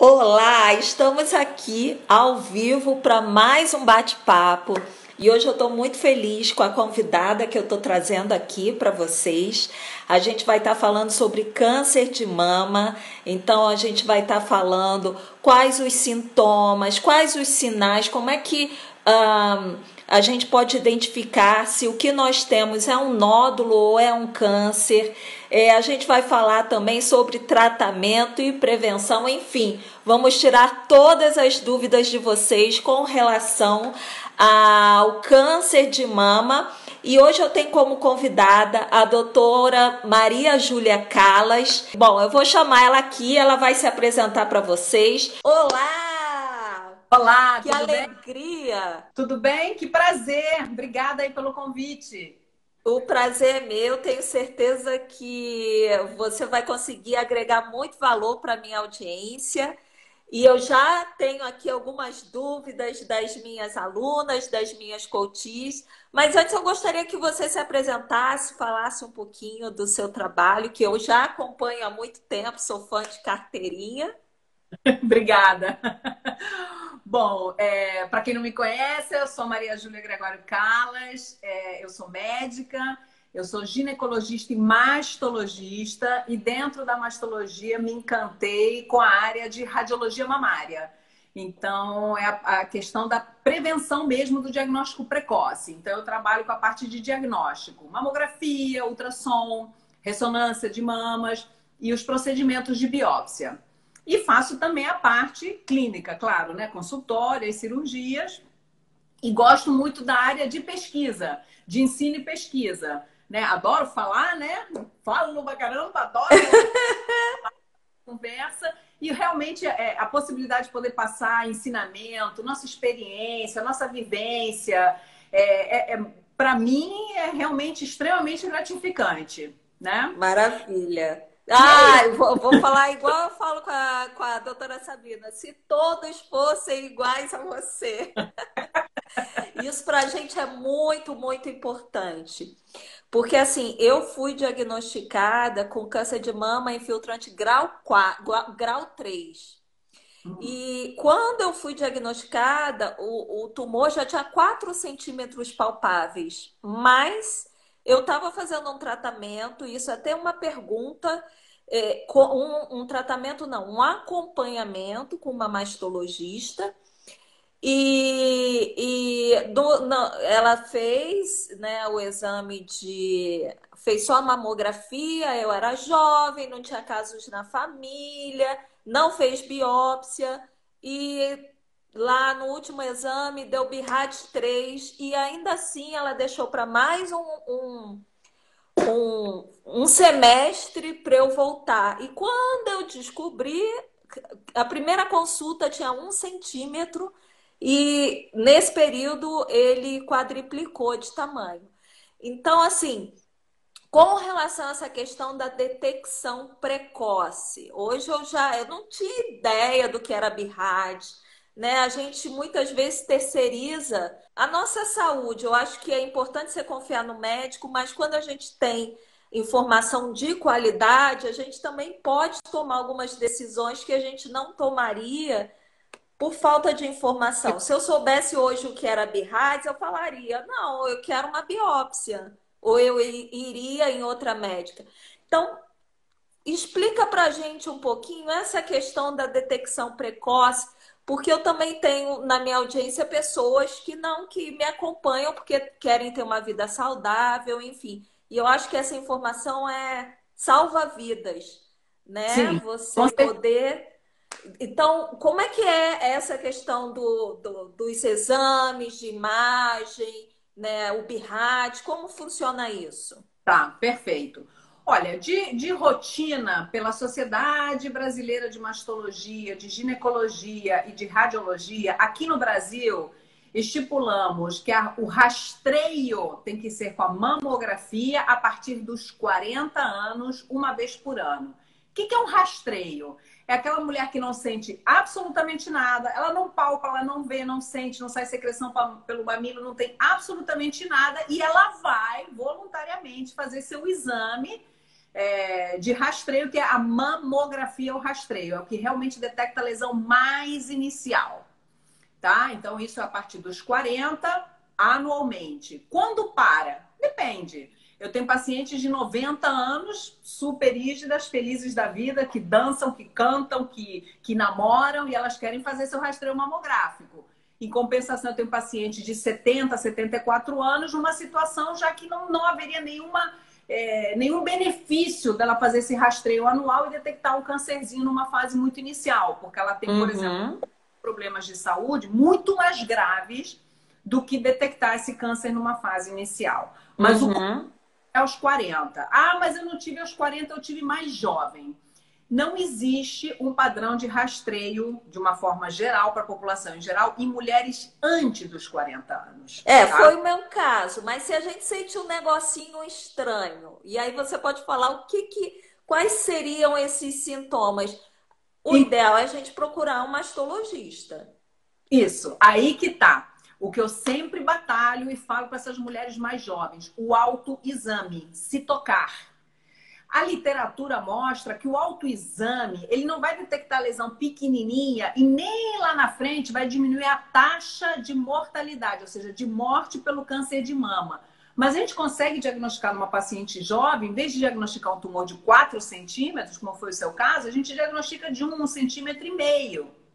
Olá, estamos aqui ao vivo para mais um bate-papo e hoje eu estou muito feliz com a convidada que eu estou trazendo aqui para vocês. A gente vai estar falando sobre câncer de mama, então a gente vai estar falando quais os sintomas, quais os sinais, como é que a gente pode identificar se o que nós temos é um nódulo ou é um câncer. A gente vai falar também sobre tratamento e prevenção, enfim, vamos tirar todas as dúvidas de vocês com relação ao câncer de mama. E hoje eu tenho como convidada a doutora Maria Júlia Callas. Bom, eu vou chamar ela aqui, ela vai se apresentar para vocês. Olá! Olá, Que tudo bem? alegria! Tudo bem? Que prazer! Obrigada aí pelo convite. O prazer é meu, tenho certeza que você vai conseguir agregar muito valor para a minha audiência. E eu já tenho aqui algumas dúvidas das minhas alunas, das minhas coaches, mas antes eu gostaria que você se apresentasse, falasse um pouquinho do seu trabalho, que eu já acompanho há muito tempo, sou fã de carteirinha. Obrigada. Bom, para quem não me conhece, eu sou Maria Júlia Gregório Callas, eu sou médica, eu sou ginecologista e mastologista, e dentro da mastologia me encantei com a área de radiologia mamária. Então, é a questão da prevenção mesmo do diagnóstico precoce. Então, eu trabalho com a parte de diagnóstico, mamografia, ultrassom, ressonância de mamas e os procedimentos de biópsia. E faço também a parte clínica, claro, né? Consultório e cirurgias. E gosto muito da área de pesquisa, de ensino e pesquisa, né? Adoro falar, né? Falo pra caramba, adoro conversa. E realmente a possibilidade de poder passar ensinamento, nossa experiência, nossa vivência, para mim é realmente extremamente gratificante, né? Maravilha. E aí? Ah, eu vou falar igual eu falo com a doutora Sabina, se todos fossem iguais a você. Isso para a gente é muito, muito importante. Porque assim, eu fui diagnosticada com câncer de mama infiltrante grau 4, grau 3. E quando eu fui diagnosticada, o tumor já tinha 4 centímetros palpáveis. Mas eu estava fazendo um tratamento, isso é até uma pergunta, um tratamento não, um acompanhamento com uma mastologista. Ela fez, né, o exame fez só a mamografia, eu era jovem, não tinha casos na família, não fez biópsia e lá no último exame deu BIRAD 3 e ainda assim ela deixou para mais um semestre para eu voltar. E quando eu descobri, a primeira consulta tinha 1 centímetro e nesse período ele quadriplicou de tamanho. Então, assim, com relação a essa questão da detecção precoce, hoje eu não tinha ideia do que era BIRAD, né? A gente muitas vezes terceiriza a nossa saúde. Eu acho que é importante você confiar no médico, mas quando a gente tem informação de qualidade, a gente também pode tomar algumas decisões que a gente não tomaria por falta de informação. Se eu soubesse hoje o que era BIRADS, eu falaria, não, eu quero uma biópsia, ou eu iria em outra médica. Então, explica para a gente um pouquinho essa questão da detecção precoce, porque eu também tenho na minha audiência pessoas que me acompanham porque querem ter uma vida saudável, enfim. E eu acho que essa informação salva vidas, né? Sim, com Você certeza. poder. Então, como é que é essa questão dos exames de imagem, né? O BIRAD, como funciona isso? Tá, perfeito. Olha, de rotina, pela Sociedade Brasileira de Mastologia, de Ginecologia e de Radiologia, aqui no Brasil, estipulamos que o rastreio tem que ser com a mamografia a partir dos 40 anos, uma vez por ano. O que é um rastreio? É aquela mulher que não sente absolutamente nada, ela não palpa, ela não vê, não sente, não sai secreção pelo mamilo, não tem absolutamente nada, e ela vai voluntariamente fazer seu exame de rastreio, que é a mamografia ou rastreio. É o que realmente detecta a lesão mais inicial, tá? Então, isso é a partir dos 40 anualmente. Quando para? Depende. Eu tenho pacientes de 90 anos, super rígidas, felizes da vida, que dançam, que cantam, que namoram e elas querem fazer seu rastreio mamográfico. Em compensação, eu tenho pacientes de 70, 74 anos, numa situação já que não haveria nenhum benefício dela fazer esse rastreio anual e detectar um câncerzinho numa fase muito inicial, porque ela tem, por exemplo, problemas de saúde muito mais graves do que detectar esse câncer numa fase inicial. Mas o é aos 40. Ah, mas eu não tive aos 40, eu tive mais jovem. Não existe um padrão de rastreio de uma forma geral para a população em geral em mulheres antes dos 40 anos. Tá? Foi o meu caso, mas se a gente sente um negocinho estranho, e aí você pode falar quais seriam esses sintomas? O ideal é a gente procurar um mastologista. Isso, aí que tá. O que eu sempre batalho e falo para essas mulheres mais jovens, o autoexame, se tocar. A literatura mostra que o autoexame, ele não vai detectar lesão pequenininha e nem lá na frente vai diminuir a taxa de mortalidade, ou seja, de morte pelo câncer de mama. Mas a gente consegue diagnosticar numa paciente jovem, em vez de diagnosticar um tumor de 4 centímetros, como foi o seu caso, a gente diagnostica de 1,5 centímetros,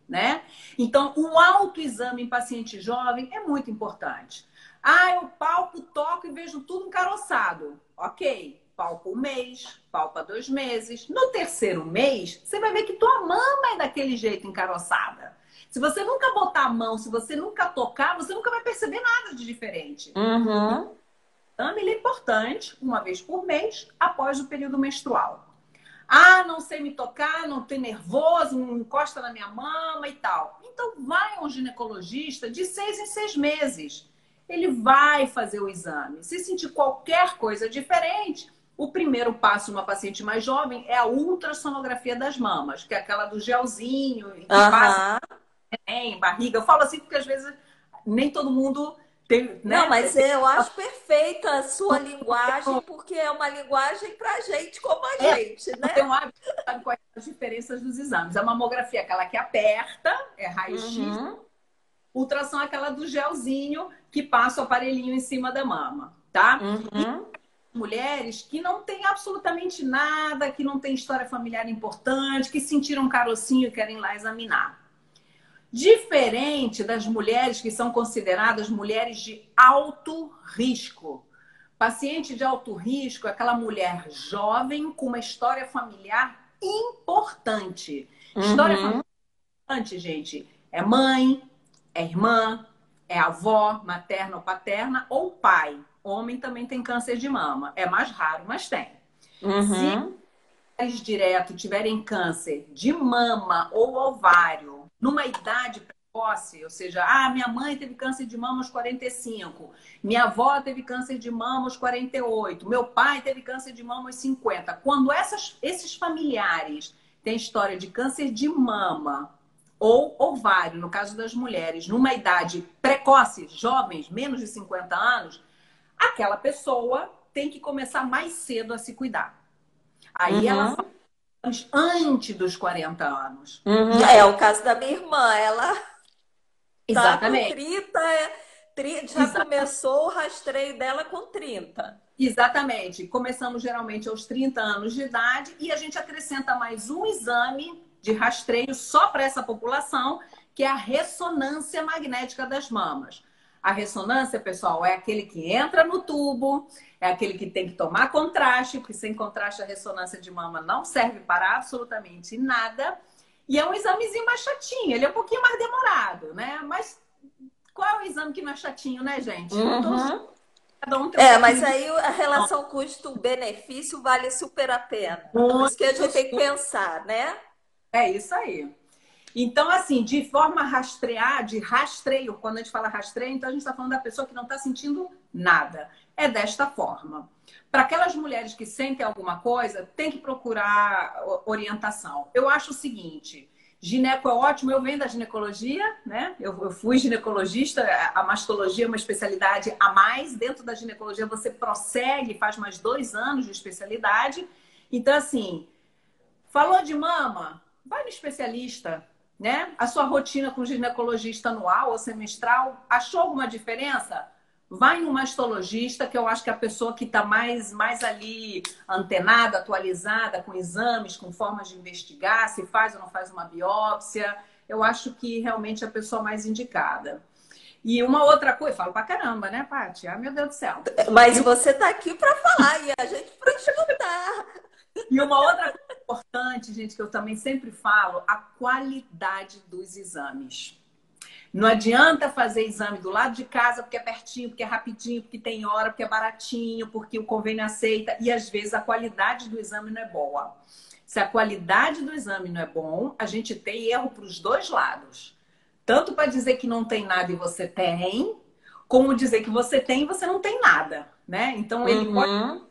né? Então, o autoexame em paciente jovem é muito importante. Ah, eu palpo, toco e vejo tudo encaroçado. Ok, palpa 1 mês, palpa 2 meses. No terceiro mês, você vai ver que tua mama é daquele jeito encaroçada. Se você nunca botar a mão, se você nunca tocar, você nunca vai perceber nada de diferente. O exame é importante, uma vez por mês, após o período menstrual. Ah, não sei me tocar, não tô nervoso, não encosta na minha mama e tal. Então, vai a um ginecologista de 6 em 6 meses. Ele vai fazer o exame. Se sentir qualquer coisa diferente, o primeiro passo numa paciente mais jovem é a ultrassonografia das mamas, que é aquela do gelzinho, que passa em barriga. Eu falo assim porque às vezes nem todo mundo tem, né? Não, mas eu acho perfeita a sua linguagem, porque é uma linguagem para gente como a gente, Eu tenho né? um hábito, sabe quais são as diferenças dos exames? A mamografia é aquela que aperta, é raio-x. Ultrassom é aquela do gelzinho que passa o aparelhinho em cima da mama, tá? E mulheres que não têm absolutamente nada, que não têm história familiar importante, que sentiram um carocinho e querem ir lá examinar. Diferente das mulheres que são consideradas mulheres de alto risco. Paciente de alto risco é aquela mulher jovem com uma história familiar importante. História familiar importante, gente, é mãe, é irmã, é avó, materna ou paterna, ou pai. Homem também tem câncer de mama. É mais raro, mas tem. Se mulheres direto tiverem câncer de mama ou ovário numa idade precoce, ou seja, minha mãe teve câncer de mama aos 45, minha avó teve câncer de mama aos 48, meu pai teve câncer de mama aos 50. Quando esses familiares têm história de câncer de mama ou ovário, no caso das mulheres, numa idade precoce, jovens, menos de 50 anos, aquela pessoa tem que começar mais cedo a se cuidar. Aí ela faz antes dos 40 anos. É o caso da minha irmã, ela tá com Exatamente. 30, já começou o rastreio dela com 30. Exatamente. Começamos geralmente aos 30 anos de idade e a gente acrescenta mais um exame de rastreio só para essa população, que é a ressonância magnética das mamas. A ressonância, pessoal, é aquele que entra no tubo, é aquele que tem que tomar contraste, porque sem contraste a ressonância de mama não serve para absolutamente nada. E é um examezinho mais chatinho, ele é um pouquinho mais demorado, né? Mas qual é o exame que não é chatinho, né, gente? Cada um tem Mas aí a relação custo-benefício vale super a pena. Por isso que a gente tem que pensar, né? É isso aí. Então, assim, de forma de rastreio, quando a gente fala rastreio, então a gente está falando da pessoa que não está sentindo nada. É desta forma. Para aquelas mulheres que sentem alguma coisa, tem que procurar orientação. Eu acho o seguinte, gineco é ótimo, eu venho da ginecologia, né? Eu fui ginecologista, a mastologia é uma especialidade a mais. Dentro da ginecologia você prossegue, faz mais 2 anos de especialidade. Então, assim, falou de mama? Vai no especialista, né? A sua rotina com ginecologista anual ou semestral, achou alguma diferença? Vai no mastologista, que eu acho que é a pessoa que está mais ali antenada, atualizada, com exames, com formas de investigar, se faz ou não faz uma biópsia. Eu acho que realmente é a pessoa mais indicada. E uma outra coisa, falo pra caramba, né, Paty? Ah, meu Deus do céu. Mas você está aqui para falar e a gente para escutar. E uma outra coisa importante, gente, que eu também sempre falo, a qualidade dos exames. Não adianta fazer exame do lado de casa porque é pertinho, porque é rapidinho, porque tem hora, porque é baratinho, porque o convênio aceita. E às vezes a qualidade do exame não é boa. Se a qualidade do exame não é bom, a gente tem erro para os dois lados. Tanto para dizer que não tem nada e você tem, como dizer que você tem e você não tem nada, né? Então ele pode Uhum.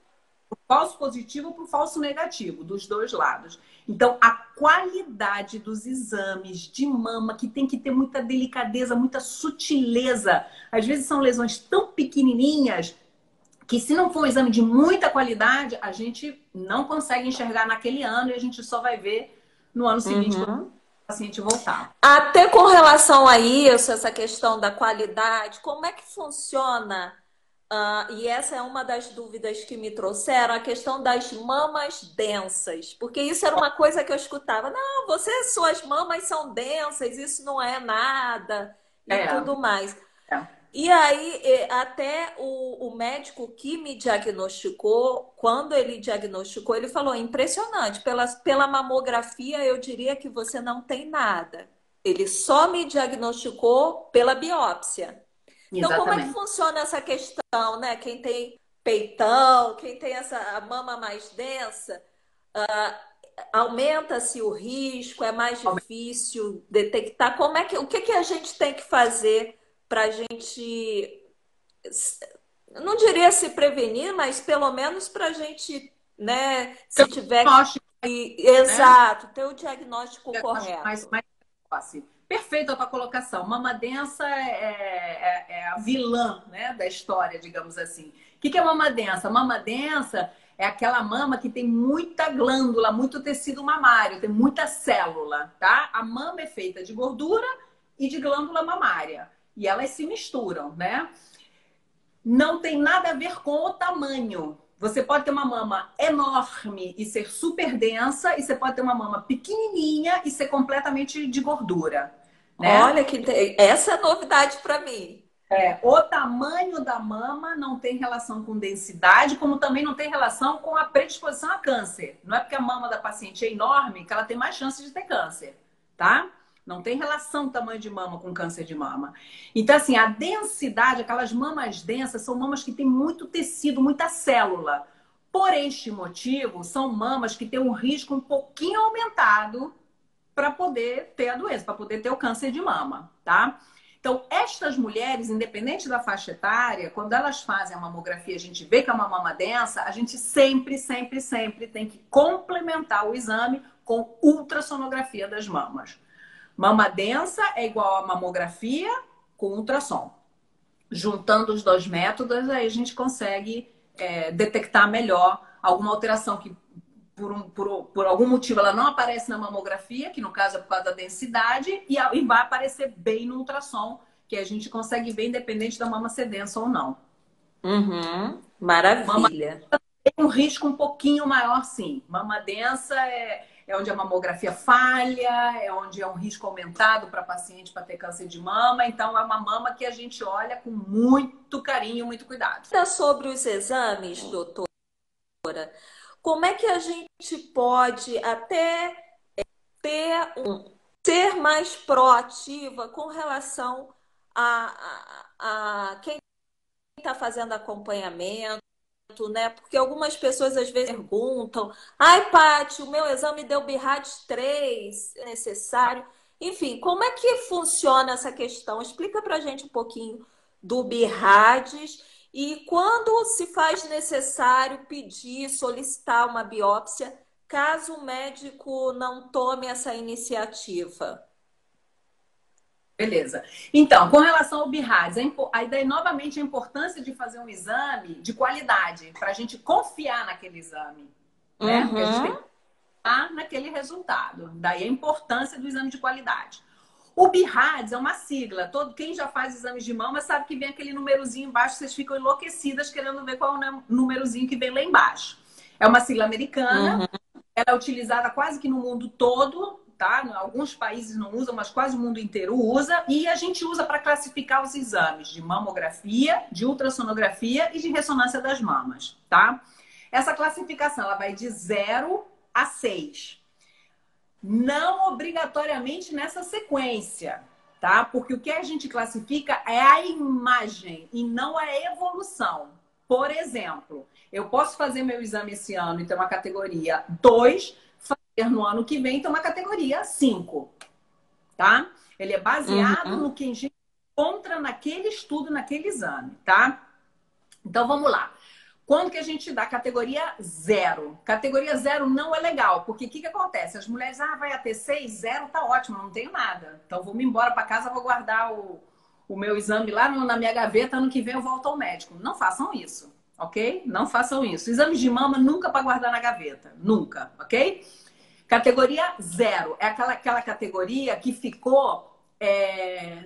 falso positivo para o falso negativo, dos dois lados. Então, a qualidade dos exames de mama, que tem que ter muita delicadeza, muita sutileza. Às vezes são lesões tão pequenininhas que, se não for um exame de muita qualidade, a gente não consegue enxergar naquele ano e a gente só vai ver no ano seguinte, quando Uhum. o paciente voltar. Até com relação a isso, essa questão da qualidade, como é que funciona? E essa é uma das dúvidas que me trouxeram, a questão das mamas densas, porque isso era uma coisa que eu escutava. Não, suas mamas são densas, isso não é nada e É, tudo mais. é. E aí, até o médico que me diagnosticou, quando ele diagnosticou, ele falou: impressionante, pela mamografia, eu diria que você não tem nada. Ele só me diagnosticou pela biópsia. Então, como é que Exatamente. funciona essa questão, né? Quem tem peitão, quem tem essa a mama mais densa, aumenta-se o risco, é mais difícil detectar. O que que a gente tem que fazer para a gente, não diria se prevenir, mas pelo menos para a gente, né, se tiver Diagnóstico, que, né? exato, ter o diagnóstico Diagnóstico correto. mais precoce. Perfeita a tua colocação. Mama densa é a vilã, né, da história, digamos assim. O que é mama densa? Mama densa é aquela mama que tem muita glândula, muito tecido mamário, tem muita célula, tá? A mama é feita de gordura e de glândula mamária. E elas se misturam, né? Não tem nada a ver com o tamanho. Você pode ter uma mama enorme e ser super densa, e você pode ter uma mama pequenininha e ser completamente de gordura, né? Olha essa é novidade para mim. O tamanho da mama não tem relação com densidade, como também não tem relação com a predisposição a câncer. Não é porque a mama da paciente é enorme que ela tem mais chance de ter câncer, tá? Não tem relação tamanho de mama com câncer de mama. Então, assim, a densidade, aquelas mamas densas, são mamas que têm muito tecido, muita célula. Por este motivo, são mamas que têm um risco um pouquinho aumentado para poder ter a doença, para poder ter o câncer de mama, tá? Então, estas mulheres, independente da faixa etária, quando elas fazem a mamografia, a gente vê que é uma mama densa, a gente sempre, sempre, sempre tem que complementar o exame com ultrassonografia das mamas. Mama densa é igual a mamografia com ultrassom. Juntando os dois métodos, aí a gente consegue detectar melhor alguma alteração que por algum motivo ela não aparece na mamografia, que no caso é por causa da densidade, e vai aparecer bem no ultrassom, que a gente consegue ver independente da mama ser densa ou não. Uhum, Mama maravilha. tem um risco um pouquinho maior, sim. Mama densa é onde a mamografia falha, é onde é um risco aumentado para paciente para ter câncer de mama. Então, é uma mama que a gente olha com muito carinho, muito cuidado. Ainda sobre os exames, doutor, como é que a gente pode até ser mais proativa com relação a quem está fazendo acompanhamento, né? Porque algumas pessoas às vezes perguntam: ai, Paty, o meu exame deu BIRADS 3, é necessário? Enfim, como é que funciona essa questão? Explica para a gente um pouquinho do BIRADS e quando se faz necessário pedir, solicitar uma biópsia, caso o médico não tome essa iniciativa. Beleza. Então, com relação ao BIRADS, aí daí novamente a importância de fazer um exame de qualidade, para a gente confiar naquele exame. né? Porque a gente tem Uhum. que estar naquele resultado. Daí a importância do exame de qualidade. O BIRADS é uma sigla. Quem já faz exames de mama sabe que vem aquele númerozinho embaixo, vocês ficam enlouquecidas querendo ver qual é o númerozinho que vem lá embaixo. É uma sigla americana, Uhum. ela é utilizada quase que no mundo todo, tá? Alguns países não usam, mas quase o mundo inteiro usa. E a gente usa para classificar os exames de mamografia, de ultrassonografia e de ressonância das mamas, tá? Essa classificação ela vai de 0 a 6. Não obrigatoriamente nessa sequência, tá? Porque o que a gente classifica é a imagem e não a evolução. Por exemplo, eu posso fazer meu exame esse ano e ter uma categoria 2, fazer no ano que vem ter uma categoria 5, tá? Ele é baseado Uhum. no que a gente encontra naquele estudo, naquele exame, tá? Então vamos lá. Quando que a gente dá categoria 0? Categoria 0 não é legal, porque o que acontece? As mulheres, vai até 6, 0 tá ótimo, não tenho nada. Então vou me embora para casa, vou guardar o meu exame lá na minha gaveta, ano que vem eu volto ao médico. Não façam isso, ok? Não façam isso. Exames de mama nunca para guardar na gaveta, nunca, ok? Categoria 0 é aquela categoria que ficou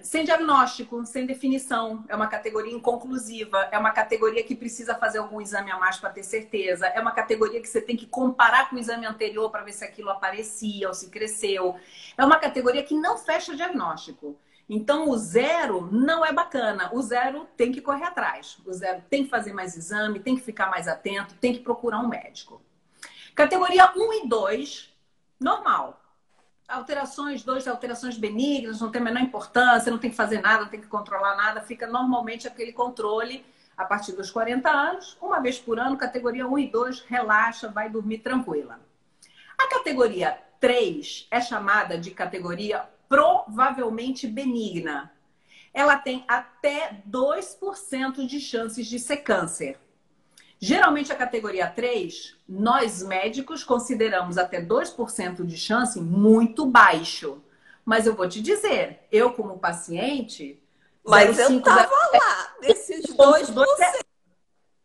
sem diagnóstico, sem definição. É uma categoria inconclusiva, é uma categoria que precisa fazer algum exame a mais para ter certeza, é uma categoria que você tem que comparar com o exame anterior para ver se aquilo aparecia ou se cresceu. É uma categoria que não fecha diagnóstico. Então, o 0 não é bacana. O 0 tem que correr atrás. O 0 tem que fazer mais exame, tem que ficar mais atento, tem que procurar um médico. Categoria 1 e 2, normal. Alterações 2, alterações benignas, não tem a menor importância, não tem que fazer nada, não tem que controlar nada, fica normalmente aquele controle a partir dos 40 anos, uma vez por ano, categoria 1 e 2, relaxa, vai dormir tranquila. A categoria 3 é chamada de categoria provavelmente benigna. Ela tem até 2% de chances de ser câncer. Geralmente, a categoria 3, nós médicos consideramos até 2% de chance muito baixo. Mas eu vou te dizer, eu como paciente, Mas eu tava 0,507,2 lá, nesses 2%.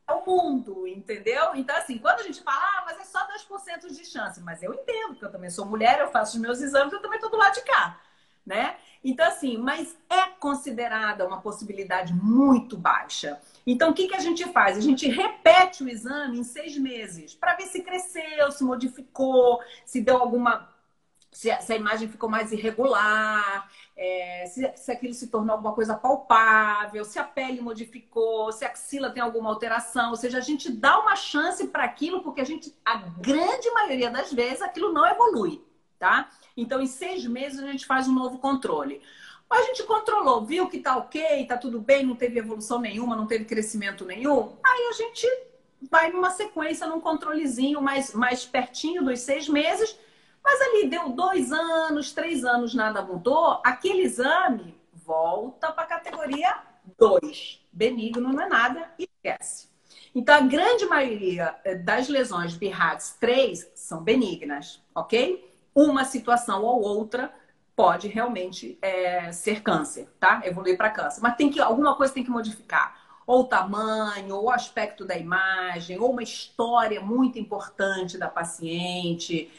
é o mundo, entendeu? Então, assim, quando a gente fala, mas é só 2% de chance, mas eu entendo, porque eu também sou mulher, eu faço os meus exames, eu também estou do lado de cá, né? Então, assim, mas é considerada uma possibilidade muito baixa. Então, o que a gente faz? A gente repete o exame em 6 meses, para ver se cresceu, se modificou, se deu alguma se a imagem ficou mais irregular, se aquilo se tornou alguma coisa palpável, se a pele modificou, se a axila tem alguma alteração. Ou seja, a gente dá uma chance para aquilo, porque a grande maioria das vezes, aquilo não evolui, tá? Então, em 6 meses, a gente faz um novo controle. A gente controlou, viu que tá ok, tá tudo bem, não teve evolução nenhuma, não teve crescimento nenhum. Aí a gente vai numa sequência, num controlezinho mais pertinho dos 6 meses. Mas ali deu 2 anos, 3 anos, nada mudou. Aquele exame volta para a categoria 2. Benigno não é nada, esquece. Então, a grande maioria das lesões BIRADS 3 são benignas, ok? Uma situação ou outra pode realmente ser câncer, tá? Evoluir para câncer. Mas alguma coisa tem que modificar. Ou o tamanho, ou o aspecto da imagem, ou uma história muito importante da paciente,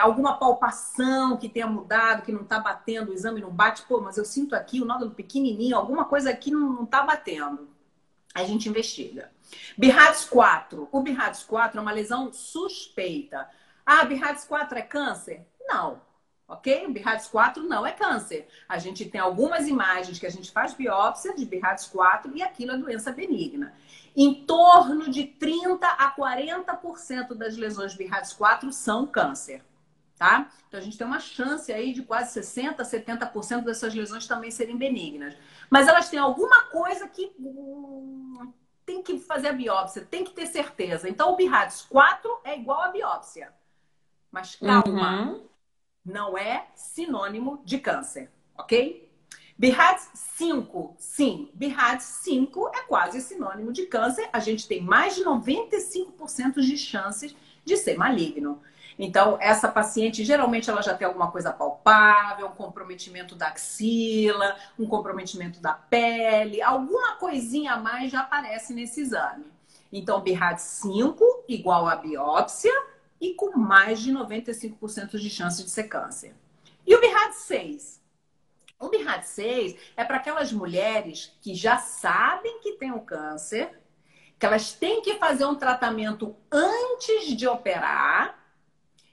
alguma palpação que tenha mudado, que não está batendo, o exame não bate. Pô, mas eu sinto aqui o nódulo pequenininho, alguma coisa aqui não está batendo. A gente investiga. BIRADS 4. O BIRADS 4 é uma lesão suspeita. BIRADS 4 é câncer? Não. Ok? O BIRADS 4 não é câncer. A gente tem algumas imagens que a gente faz biópsia de BIRADS 4 e aquilo é doença benigna. Em torno de 30 a 40% das lesões BIRADS 4 são câncer. Tá? Então a gente tem uma chance aí de quase 60, 70% dessas lesões também serem benignas. Mas elas têm alguma coisa que tem que fazer a biópsia, tem que ter certeza. Então o BIRADS 4 é igual a biópsia. Mas calma, Uhum. não é sinônimo de câncer, ok? BIRADS 5, sim, BIRADS 5 é quase sinônimo de câncer. A gente tem mais de 95% de chances de ser maligno. Então, essa paciente, geralmente, ela já tem alguma coisa palpável, um comprometimento da axila, um comprometimento da pele, alguma coisinha a mais já aparece nesse exame. Então, BIRADS 5 igual a biópsia, e com mais de 95% de chance de ser câncer. E o BRCA6? O BRCA6 é para aquelas mulheres que já sabem que tem o câncer, que elas têm que fazer um tratamento antes de operar.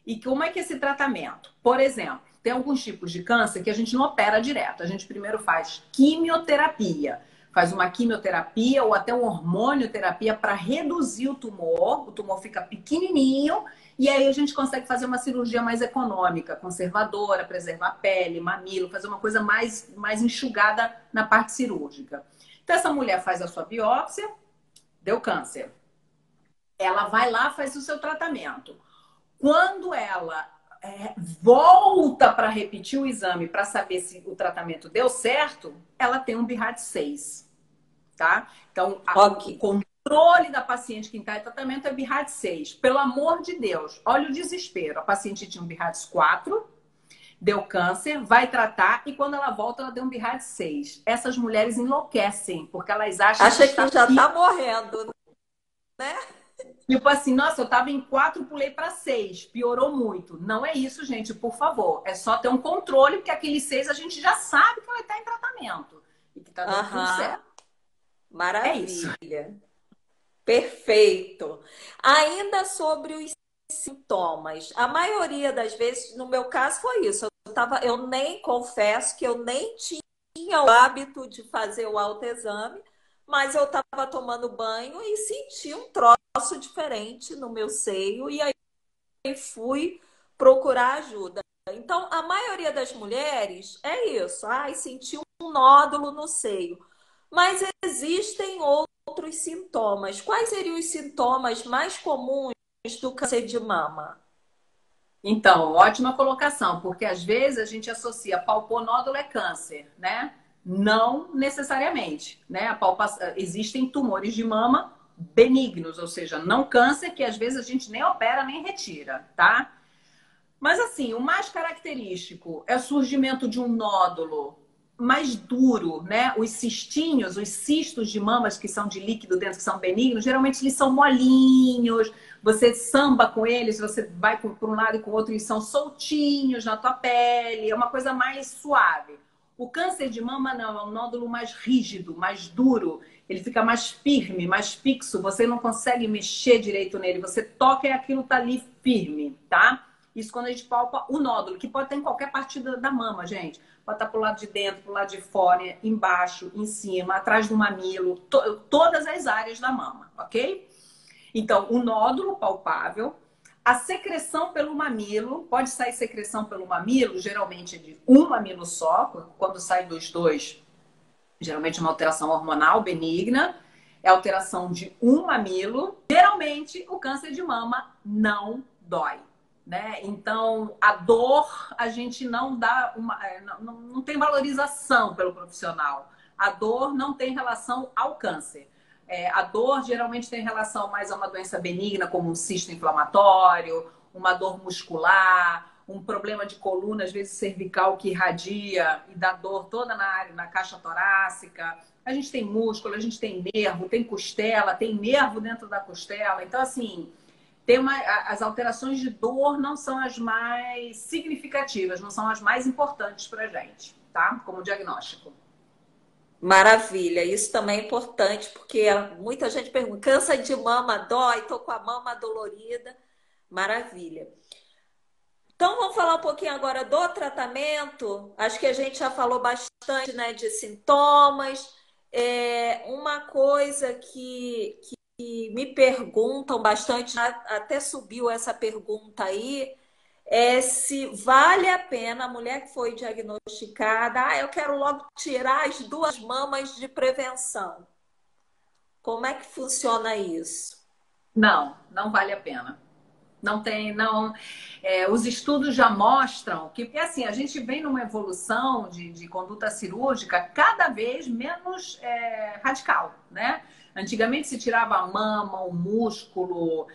E como é que é esse tratamento? Por exemplo, tem alguns tipos de câncer que a gente não opera direto. A gente primeiro faz quimioterapia. Faz uma quimioterapia ou até uma hormonioterapia para reduzir o tumor. O tumor fica pequenininho e aí a gente consegue fazer uma cirurgia mais econômica, conservadora, preservar a pele, mamilo, fazer uma coisa mais enxugada na parte cirúrgica. Então essa mulher faz a sua biópsia, deu câncer. Ela vai lá, faz o seu tratamento. Quando ela volta para repetir o exame para saber se o tratamento deu certo, ela tem um BRCA6, tá? Então, o Ok. controle da paciente que está em tratamento é BRCA6. Pelo amor de Deus, olha o desespero. A paciente tinha um BRCA4, deu câncer, vai tratar e quando ela volta, ela deu um BRCA6. Essas mulheres enlouquecem, porque elas acham que Acha está que já tá morrendo, né? tipo assim, nossa, eu tava em 4, pulei para 6, piorou muito. Não é isso, gente, por favor. É só ter um controle, porque aquele 6 a gente já sabe que vai estar em tratamento e que tá dando tudo Aham, certo. É isso. maravilha. Perfeito. Ainda sobre os sintomas, a maioria das vezes, no meu caso, foi isso. Eu nem confesso que eu nem tinha o hábito de fazer o autoexame, mas eu estava tomando banho e senti um troço diferente no meu seio, e aí fui procurar ajuda. Então, a maioria das mulheres é isso. Ai, senti um nódulo no seio. Mas existem outros sintomas. Quais seriam os sintomas mais comuns do câncer de mama? Então, ótima colocação, porque às vezes a gente associa palponódulo é câncer, né? Não necessariamente, né? Existem tumores de mama benignos, ou seja, não câncer, que às vezes a gente nem opera nem retira, tá? Mas assim, o mais característico é o surgimento de um nódulo mais duro, né? Os cistinhos, os cistos de mamas que são de líquido dentro, que são benignos, geralmente eles são molinhos. Você samba com eles, você vai por um lado e com o outro, eles são soltinhos na tua pele, é uma coisa mais suave. O câncer de mama não, é um nódulo mais rígido, mais duro. Ele fica mais firme, mais fixo. Você não consegue mexer direito nele. Você toca e aquilo tá ali firme, tá? Isso quando a gente palpa o nódulo, que pode estar em qualquer parte da mama, gente. Pode estar pro lado de dentro, pro lado de fora, embaixo, em cima, atrás do mamilo, todas as áreas da mama, ok? Então, o nódulo palpável, a secreção pelo mamilo, pode sair secreção pelo mamilo, geralmente é de um mamilo só, quando sai dos dois, geralmente é uma alteração hormonal benigna, é alteração de um mamilo. Geralmente, o câncer de mama não dói. Né? Então, a dor, a gente não dá não tem valorização pelo profissional. A dor não tem relação ao câncer. A dor geralmente tem relação mais a uma doença benigna, como um cisto inflamatório, uma dor muscular, um problema de coluna, às vezes cervical, que irradia e dá dor toda na área, na caixa torácica. A gente tem músculo, a gente tem nervo, tem costela, tem nervo dentro da costela. Então, assim, as alterações de dor não são as mais significativas, não são as mais importantes para a gente, tá? Como diagnóstico. Maravilha, isso também é importante, porque muita gente pergunta: câncer de mama dói? Tô com a mama dolorida. Maravilha. Então, vamos falar um pouquinho agora do tratamento. Acho que a gente já falou bastante, né, de sintomas. Uma coisa que me perguntam bastante, até subiu essa pergunta aí, é se vale a pena a mulher que foi diagnosticada, eu quero logo tirar as duas mamas de prevenção. Como é que funciona isso? Não, não vale a pena. Não tem, não. Os estudos já mostram que, porque assim, a gente vem numa evolução de conduta cirúrgica cada vez menos radical, né? Antigamente se tirava a mama, o músculo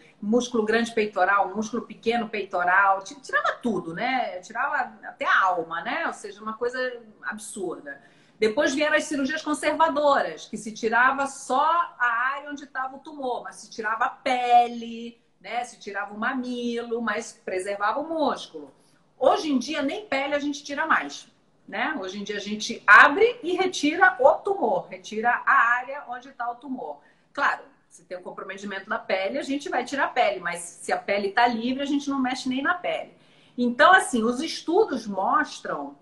grande peitoral, músculo pequeno peitoral, tirava tudo, né? Tirava até a alma, né? Ou seja, uma coisa absurda. Depois vieram as cirurgias conservadoras, que se tirava só a área onde estava o tumor, mas se tirava a pele, né? Se tirava o mamilo, mas preservava o músculo. Hoje em dia, nem pele a gente tira mais, né? Hoje em dia a gente abre e retira o tumor, retira a área onde está o tumor. Claro, se tem um comprometimento da pele, a gente vai tirar a pele, mas se a pele está livre, a gente não mexe nem na pele. Então, assim, os estudos mostram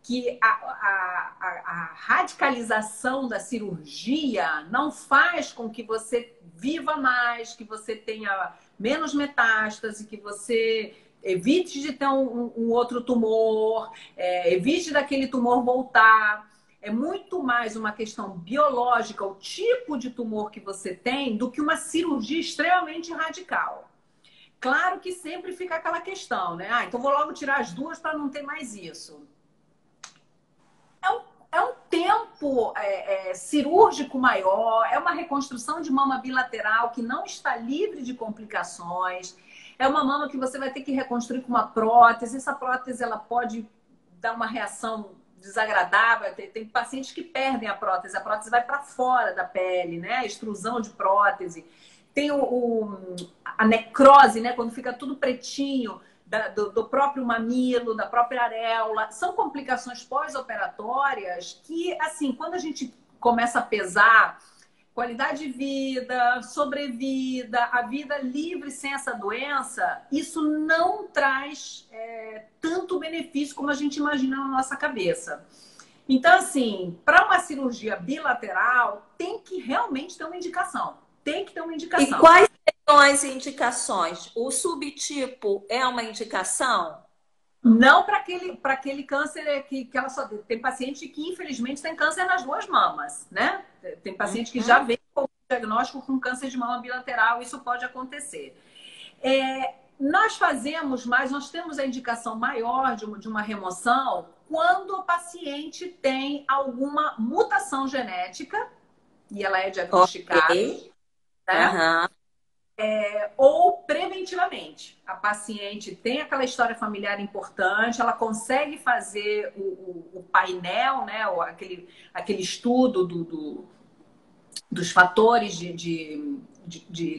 que a radicalização da cirurgia não faz com que você viva mais, que você tenha menos metástase, que você evite de ter um outro tumor, evite daquele tumor voltar. É muito mais uma questão biológica, o tipo de tumor que você tem, do que uma cirurgia extremamente radical. Claro que sempre fica aquela questão, né? Ah, então vou logo tirar as duas para não ter mais isso. É um tempo cirúrgico maior, é uma reconstrução de mama bilateral que não está livre de complicações. É uma mama que você vai ter que reconstruir com uma prótese. Essa prótese ela pode dar uma reação desagradável. Tem pacientes que perdem a prótese vai para fora da pele, né? A extrusão de prótese. Tem a necrose, né? Quando fica tudo pretinho. Do próprio mamilo, da própria areola. São complicações pós-operatórias que, assim, quando a gente começa a pesar qualidade de vida, sobrevida, a vida livre sem essa doença, isso não traz tanto benefício como a gente imagina na nossa cabeça. Então, assim, para uma cirurgia bilateral, tem que realmente ter uma indicação. Tem que ter uma indicação. E quais são as indicações? O subtipo é uma indicação? Não para aquele câncer que ela só tem paciente que infelizmente tem câncer nas duas mamas, né? Tem paciente que já vem com diagnóstico com câncer de mama bilateral, isso pode acontecer. Nós temos a indicação maior de uma remoção quando o paciente tem alguma mutação genética e ela é diagnosticada, Okay. né? Ou preventivamente. A paciente tem aquela história familiar importante, ela consegue fazer o painel, né? Aquele estudo dos fatores de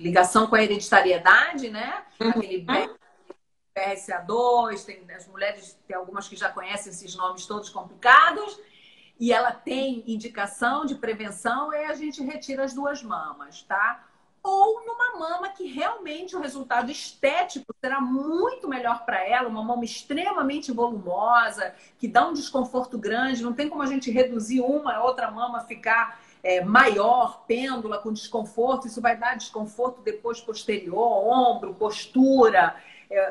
ligação com a hereditariedade, né? Aquele BRCA2, as mulheres, tem algumas que já conhecem esses nomes todos complicados, e ela tem indicação de prevenção, e a gente retira as duas mamas, tá? Ou numa mama que realmente o resultado estético será muito melhor para ela, uma mama extremamente volumosa, que dá um desconforto grande, não tem como a gente reduzir uma, a outra mama ficar maior, pêndula, com desconforto, isso vai dar desconforto depois posterior, ombro, postura,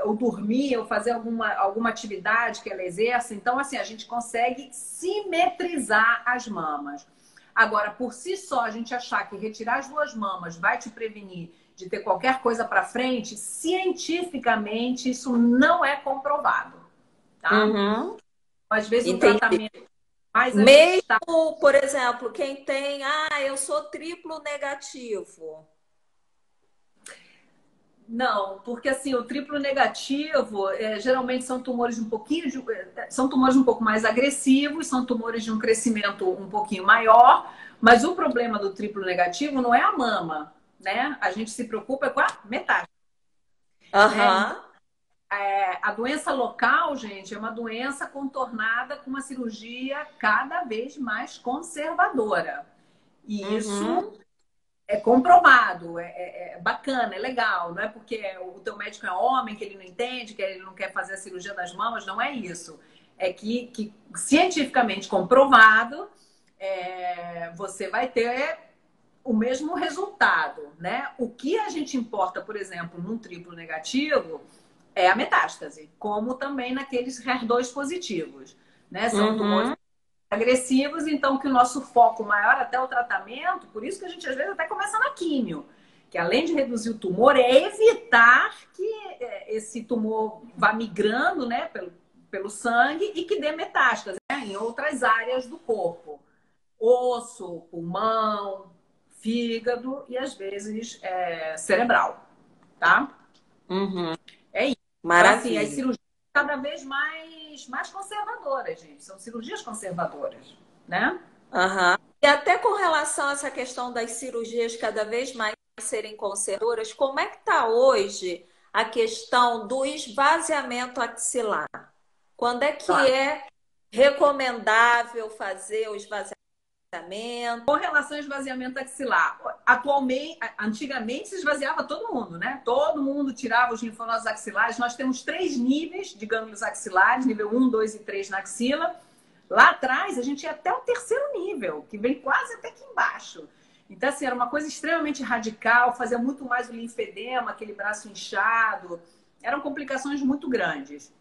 ou dormir, ou fazer alguma atividade que ela exerça. Então, assim, a gente consegue simetrizar as mamas. Agora, por si só, a gente achar que retirar as duas mamas vai te prevenir de ter qualquer coisa para frente, cientificamente isso não é comprovado, tá? Uhum. Às vezes Entendi. o tratamento mais Mesmo, por exemplo, quem tem, eu sou triplo negativo. Não, porque assim, o triplo negativo geralmente são tumores são tumores um pouco mais agressivos, são tumores de um crescimento um pouquinho maior, mas o problema do triplo negativo não é a mama, né? A gente se preocupa com a metástase. Aham. A doença local, gente, é uma doença contornada com uma cirurgia cada vez mais conservadora. E isso é comprovado, é bacana, é legal. Não é porque o teu médico é homem, que ele não entende, que ele não quer fazer a cirurgia das mamas, não é isso. É que cientificamente comprovado, você vai ter o mesmo resultado, né? O que a gente importa, por exemplo, num triplo negativo é a metástase, como também naqueles HER2 positivos, né? São tumores agressivos, então que o nosso foco maior até o tratamento, por isso que a gente às vezes até começa na químio, que além de reduzir o tumor, é evitar que esse tumor vá migrando, né, pelo sangue e que dê metástase, né, em outras áreas do corpo. Osso, pulmão, fígado e às vezes cerebral, tá? É isso. Então, assim, as Maravilha. cirurgias cada vez mais conservadoras, gente. São cirurgias conservadoras, né? Aham. E até com relação a essa questão das cirurgias cada vez mais serem conservadoras, como é que está hoje a questão do esvaziamento axilar? Quando é que Tá. é recomendável fazer o esvaziamento? Com relação ao esvaziamento axilar, atualmente, antigamente se esvaziava todo mundo, né? Todo mundo tirava os linfonodos axilares. Nós temos 3 níveis de gânglios axilares, nível 1, 2 e 3 na axila. Lá atrás, a gente ia até o terceiro nível, que vem quase até aqui embaixo. Então, assim, era uma coisa extremamente radical, fazia muito mais o linfedema, aquele braço inchado. Eram complicações muito grandes.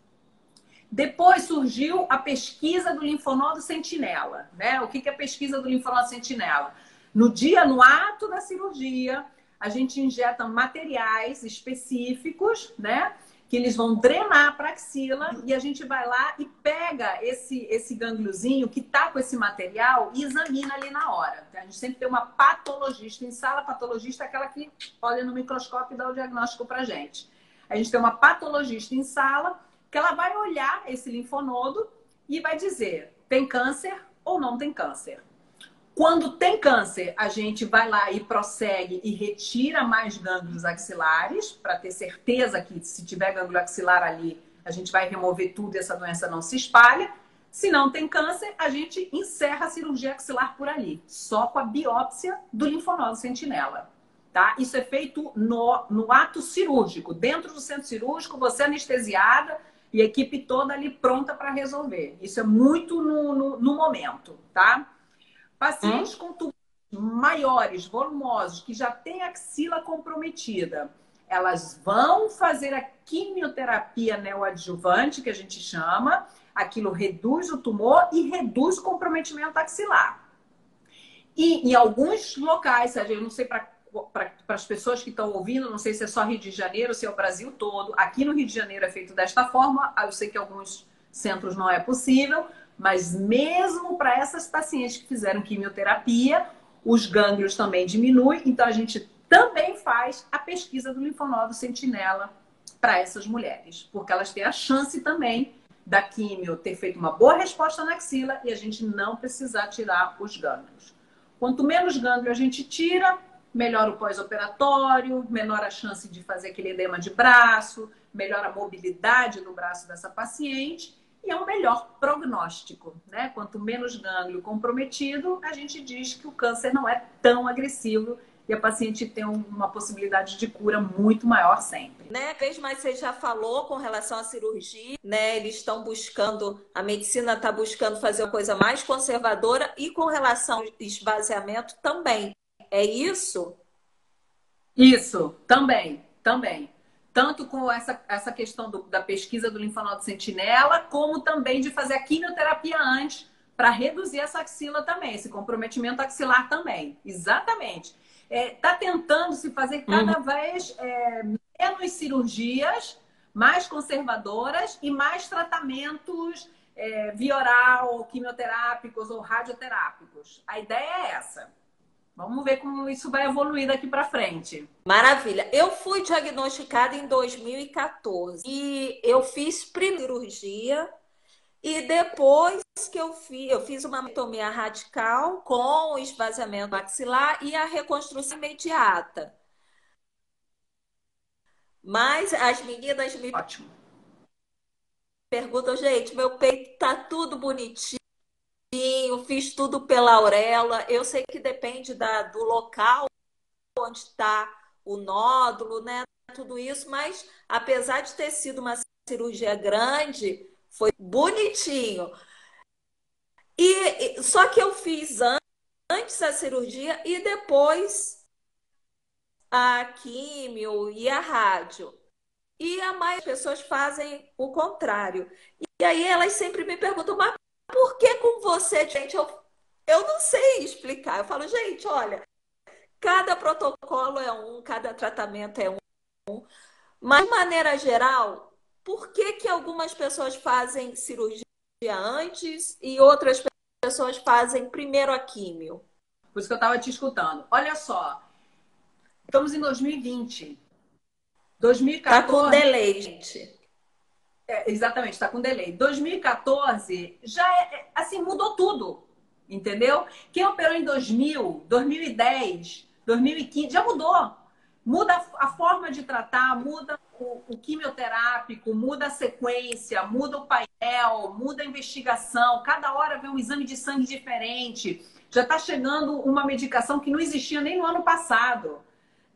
Depois surgiu a pesquisa do linfonodo sentinela, né? O que é a pesquisa do linfonodo sentinela? No ato da cirurgia, a gente injeta materiais específicos, né? Que eles vão drenar para a axila e a gente vai lá e pega esse gângliozinho que tá com esse material e examina ali na hora. A gente sempre tem uma patologista em sala. Patologista é aquela que olha no microscópio e dá o diagnóstico para gente. A gente tem uma patologista em sala que ela vai olhar esse linfonodo e vai dizer tem câncer ou não tem câncer. Quando tem câncer, a gente vai lá e prossegue e retira mais gânglios axilares para ter certeza que se tiver gânglio axilar ali, a gente vai remover tudo e essa doença não se espalha. Se não tem câncer, a gente encerra a cirurgia axilar por ali, só com a biópsia do linfonodo sentinela. Tá? Isso é feito no ato cirúrgico. Dentro do centro cirúrgico, você é anestesiada e a equipe toda ali pronta para resolver. Isso é muito no momento, tá? Pacientes com tumores maiores, volumosos, que já têm axila comprometida, elas vão fazer a quimioterapia neoadjuvante, que a gente chama. Aquilo reduz o tumor e reduz o comprometimento axilar. E em alguns locais, eu não sei para as pessoas que estão ouvindo, não sei se é só Rio de Janeiro ou se é o Brasil todo. Aqui no Rio de Janeiro é feito desta forma. Eu sei que em alguns centros não é possível, mas mesmo para essas pacientes que fizeram quimioterapia, os gânglios também diminuem. Então a gente também faz a pesquisa do linfonodo sentinela para essas mulheres, porque elas têm a chance também da quimio ter feito uma boa resposta na axila e a gente não precisar tirar os gânglios. Quanto menos gânglio a gente tira, melhor o pós-operatório, menor a chance de fazer aquele edema de braço, melhor a mobilidade do braço dessa paciente e é um melhor prognóstico, né? Quanto menos gânglio comprometido, a gente diz que o câncer não é tão agressivo e a paciente tem uma possibilidade de cura muito maior sempre. Né? Vez mais você já falou com relação à cirurgia, né? Eles estão buscando, a medicina está buscando fazer uma coisa mais conservadora e com relação ao esvaziamento também. É isso? Isso, também. Tanto com essa questão da pesquisa do linfonodo sentinela, como também de fazer a quimioterapia antes, para reduzir essa axila também, esse comprometimento axilar também. Exatamente. Tá tentando se fazer cada vez menos cirurgias, mais conservadoras e mais tratamentos via oral, quimioterápicos ou radioterápicos. A ideia é essa. Vamos ver como isso vai evoluir daqui para frente. Maravilha. Eu fui diagnosticada em 2014 e eu fiz primeira cirurgia e depois que eu fiz uma mastectomia radical com o esvaziamento maxilar e a reconstrução imediata. Mas as meninas me Ótimo. perguntam, gente, meu peito tá tudo bonitinho, eu fiz tudo pela auréola. Eu sei que depende do local onde está o nódulo, né? Tudo isso, mas apesar de ter sido uma cirurgia grande, foi bonitinho. Só que eu fiz antes a cirurgia e depois a químio e a rádio. E a maioria das pessoas fazem o contrário. E aí elas sempre me perguntam, mas por que com você, gente? Eu não sei explicar. Eu falo, gente, olha, cada protocolo é cada tratamento é um. Mas, de maneira geral, por que algumas pessoas fazem cirurgia antes e outras pessoas fazem primeiro a químio? Por isso que eu estava te escutando. Olha só, estamos em 2020. 2014... Tá com delay, gente. Exatamente, está com delay. 2014 já assim, mudou tudo, entendeu? Quem operou em 2000, 2010, 2015, já mudou. Muda a forma de tratar, muda o quimioterápico, muda a sequência, muda o painel, muda a investigação. Cada hora vem um exame de sangue diferente. Já está chegando uma medicação que não existia nem no ano passado,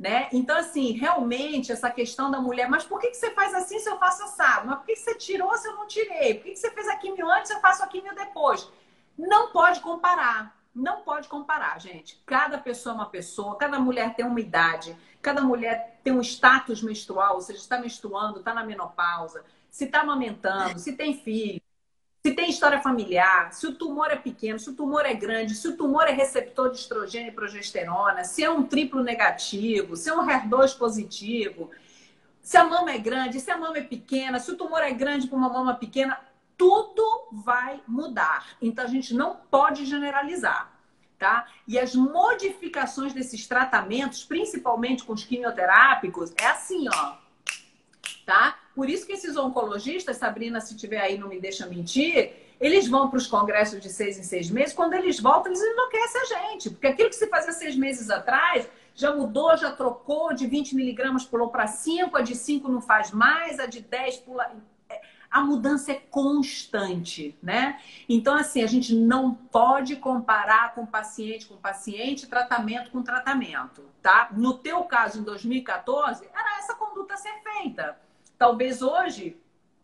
né? Então, assim, realmente essa questão da mulher, mas por que você faz assim se eu faço assado? Mas por que você tirou se eu não tirei? Por que você fez a quimio antes se eu faço a quimio depois? Não pode comparar. Não pode comparar, gente. Cada pessoa é uma pessoa, cada mulher tem uma idade, cada mulher tem um status menstrual, ou seja, está menstruando, está na menopausa, se está amamentando, se tem filho, se tem história familiar, se o tumor é pequeno, se o tumor é grande, se o tumor é receptor de estrogênio e progesterona, se é um triplo negativo, se é um HER2 positivo, se a mama é grande, se a mama é pequena, se o tumor é grande para uma mama pequena, tudo vai mudar. Então a gente não pode generalizar, tá? E as modificações desses tratamentos, principalmente com os quimioterápicos, é assim, ó, tá? Por isso que esses oncologistas, Sabrina, se tiver aí, não me deixa mentir, eles vão para os congressos de 6 em 6 meses, quando eles voltam, eles enlouquecem a gente, porque aquilo que se fazia 6 meses atrás já mudou, já trocou, de 20 miligramas pulou para 5, a de 5 não faz mais, a de 10 pula. A mudança é constante, né? Então, assim, a gente não pode comparar com paciente, tratamento com tratamento, tá? No teu caso, em 2014, era essa conduta a ser feita. Talvez hoje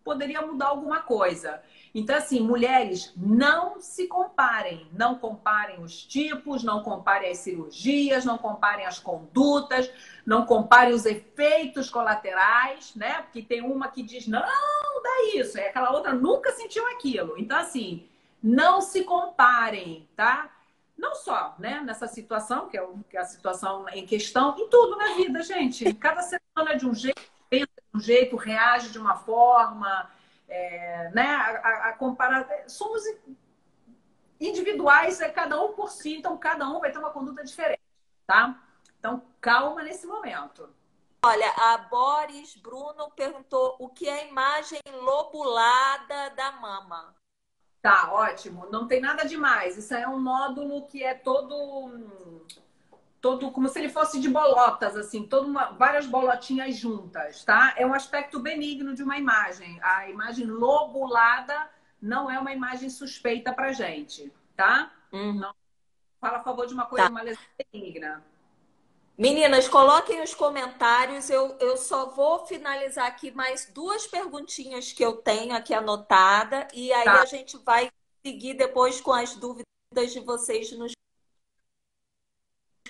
poderia mudar alguma coisa. Então, assim, mulheres, não se comparem. Não comparem os tipos, não comparem as cirurgias, não comparem as condutas, não comparem os efeitos colaterais, né? Porque tem uma que diz, não, dá isso. E aquela outra nunca sentiu aquilo. Então, assim, não se comparem, tá? Não só, né, nessa situação, que é a situação em questão, em tudo na vida, gente. Cada semana é de um jeito, pensa de um jeito, reage de uma forma, né? A comparar. Somos individuais, é cada um por si, então cada um vai ter uma conduta diferente, tá? Então, calma nesse momento. Olha, a Boris Bruno perguntou o que é a imagem lobulada da mama. Tá, ótimo. Não tem nada demais. Isso aí é um nódulo que é todo como se ele fosse de bolotas, assim, várias bolotinhas juntas, tá? É um aspecto benigno de uma imagem. A imagem lobulada não é uma imagem suspeita pra gente, tá? Não fala a favor de uma coisa, Tá. uma lesão benigna. Meninas, coloquem os comentários. Eu só vou finalizar aqui mais duas perguntinhas que eu tenho aqui anotada. E aí Tá. a gente vai seguir depois com as dúvidas de vocês nos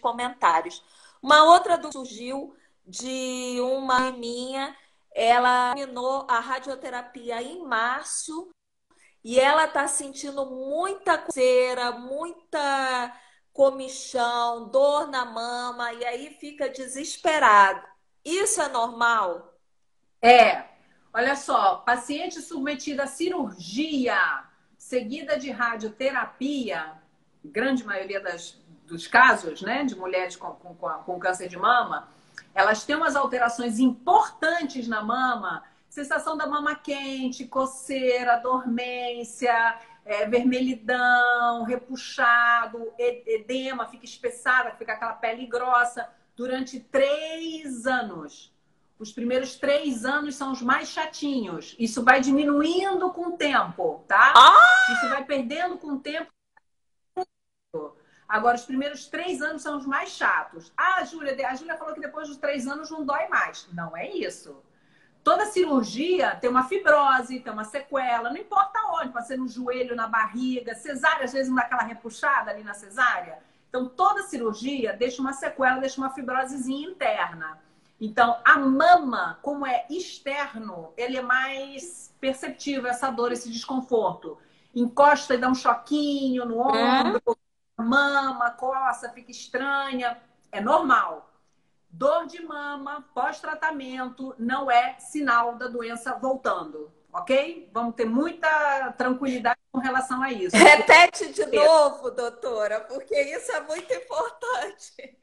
comentários. Uma outra dúvida surgiu de uma minha. Ela terminou a radioterapia em março e ela está sentindo muita coceira, muita comichão, dor na mama, e aí fica desesperado. Isso é normal? É, olha só, paciente submetido à cirurgia seguida de radioterapia, grande maioria dos casos, né, de mulheres com câncer de mama, elas têm umas alterações importantes na mama, sensação da mama quente, coceira, dormência, vermelhidão, repuxado, edema, fica espessada, fica aquela pele grossa, durante 3 anos. Os primeiros 3 anos são os mais chatinhos. Isso vai diminuindo com o tempo, tá? Ah! Isso vai perdendo com o tempo. Agora, os primeiros 3 anos são os mais chatos. A Júlia falou que depois dos 3 anos não dói mais. Não é isso. Toda cirurgia tem uma fibrose, tem uma sequela, não importa onde, pode ser no joelho, na barriga, cesárea, às vezes não dá aquela repuxada ali na cesárea. Então, toda cirurgia deixa uma sequela, deixa uma fibrosezinha interna. Então, a mama, como é externo, ele é mais perceptível, essa dor, esse desconforto. Encosta e dá um choquinho no ombro, a mama, coça, fica estranha. É normal. Dor de mama, pós-tratamento, não é sinal da doença voltando, ok? Vamos ter muita tranquilidade com relação a isso. Repete de novo, doutora, porque isso é muito importante.